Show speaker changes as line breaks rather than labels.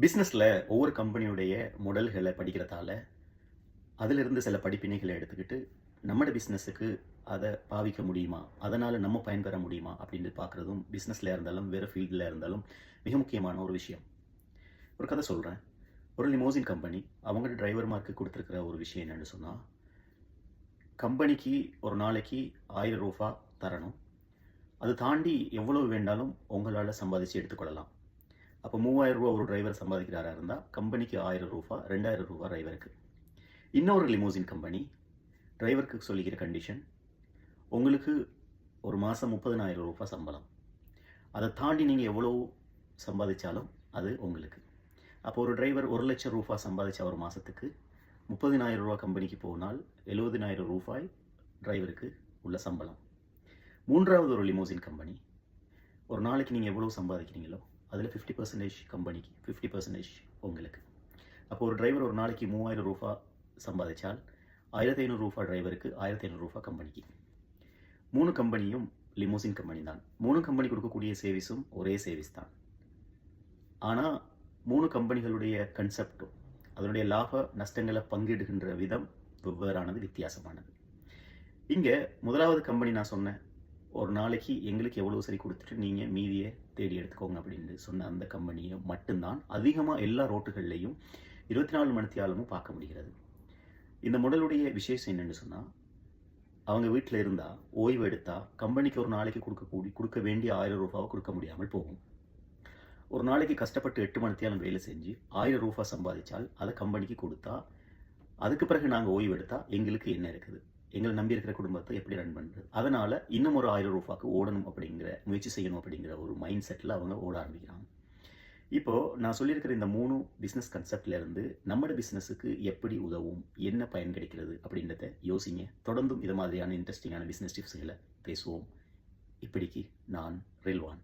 பிஸ்னஸில் ஒவ்வொரு கம்பெனியுடைய மாடல்களை படிக்கிறதால அதிலிருந்து சில படிப்பினைகளை எடுத்துக்கிட்டு நம்மளோட பிஸ்னஸுக்கு அதை பாவிக்க முடியுமா, அதனால் நம்ம பயன்பெற முடியுமா அப்படின்னு பார்க்குறதும் பிஸ்னஸில் இருந்தாலும் வேறு ஃபீல்டில் இருந்தாலும் மிக முக்கியமான ஒரு விஷயம். ஒரு கதை சொல்கிறேன். ஒரு லிமோசின் கம்பெனி அவங்களோட டிரைவர்மார்க்கு கொடுத்துருக்கிற ஒரு விஷயம் என்னென்னு சொன்னால், கம்பெனிக்கு ஒரு நாளைக்கு 1000 ரூபா தரணும். அது தாண்டி எவ்வளவு வேண்டாலும் உங்களால் சம்பாதிச்சு எடுத்துக்கொள்ளலாம். அப்போ 3000 ரூபா ஒரு டிரைவர் சம்பாதிக்கிறாரா இருந்தால் கம்பெனிக்கு 1000 ரூபா, 2000 ரூபா டிரைவருக்கு. இன்னொரு லிமோசின் கம்பெனி டிரைவருக்கு சொல்லிக்கிற கண்டிஷன், உங்களுக்கு ஒரு மாதம் 30,000 ரூபா சம்பளம். அதை தாண்டி நீங்கள் எவ்வளோ சம்பாதிச்சாலும் அது உங்களுக்கு. அப்போ ஒரு டிரைவர் 1,00,000 ரூபா சம்பாதிச்ச ஒரு மாதத்துக்கு 30,000 ரூபா கம்பெனிக்கு போனால் 70,000 ரூபாய் டிரைவருக்கு உள்ள சம்பளம். மூன்றாவது ஒரு லிமோசின் கம்பெனி, ஒரு நாளைக்கு நீங்கள் எவ்வளோ சம்பாதிக்கிறீங்களோ அதில் 50% கம்பெனிக்கு, 50% உங்களுக்கு. அப்போ ஒரு டிரைவர் ஒரு நாளைக்கு 3000 ரூபா சம்பாதிச்சால் 1500 ரூபா டிரைவருக்கு, 1500 ரூபா கம்பெனிக்கு. 3 கம்பெனியும் லிமோசின் கம்பெனி தான். 3 கம்பெனி கொடுக்கக்கூடிய சேவிஸும் ஒரே சேவிஸ் தான். ஆனால் 3 கம்பெனிகளுடைய கன்செப்டும் அதனுடைய லாப நஷ்டங்களை பங்கிடுகின்ற விதம் வெவ்வேறானது, வித்தியாசமானது. இங்கே முதலாவது கம்பெனி நான் சொன்னேன், ஒரு நாளைக்கு எங்களுக்கு எவ்வளோ சரி கொடுத்துட்டு நீங்கள் மீதியை தேடி எடுத்துக்கோங்க அப்படின்னு சொன்ன அந்த கம்பெனியை மட்டும்தான் அதிகமாக எல்லா ரோட்டுகள்லையும் 24 மணித்தியாலமும் பார்க்க முடிகிறது. இந்த மாடலுடைய விசேஷம் என்னென்னு சொன்னால், அவங்க வீட்டில் இருந்தால் ஓய்வு எடுத்தால் கம்பெனிக்கு ஒரு நாளைக்கு கொடுக்க வேண்டிய 1000 ரூபாவை கொடுக்க முடியாமல் போகும். ஒரு நாளைக்கு கஷ்டப்பட்டு 8 மணித்தியாலம் வேலை செஞ்சு 1000 ரூபா சம்பாதிச்சால் அதை கம்பெனிக்கு கொடுத்தா, அதுக்கு பிறகு நாங்கள் ஓய்வு எடுத்தால் எங்களுக்கு என்ன இருக்குது, எங்களை நம்பி இருக்கிற குடும்பத்தை எப்படி ரன் பண்ணுறது, அதனால் இன்னும் ஒரு 1000 ரூபாய்க்கு ஓடணும் அப்படிங்கிற, முயற்சி செய்யணும் அப்படிங்கிற ஒரு மைண்ட் செட்டில் அவங்க ஓட ஆரம்பிக்கிறாங்க. இப்போது நான் சொல்லியிருக்கிற இந்த 3 பிஸ்னஸ் கன்செப்ட்லேருந்து நம்மளோட பிஸ்னஸுக்கு எப்படி உதவும், என்ன பயன் கிடைக்கிறது அப்படின்றத யோசிங்க. தொடர்ந்தும் இது மாதிரியான இன்ட்ரெஸ்டிங்கான பிஸ்னஸ் டிப்ஸுகளை பேசுவோம். இப்படிக்கு நான் ரில்வான்.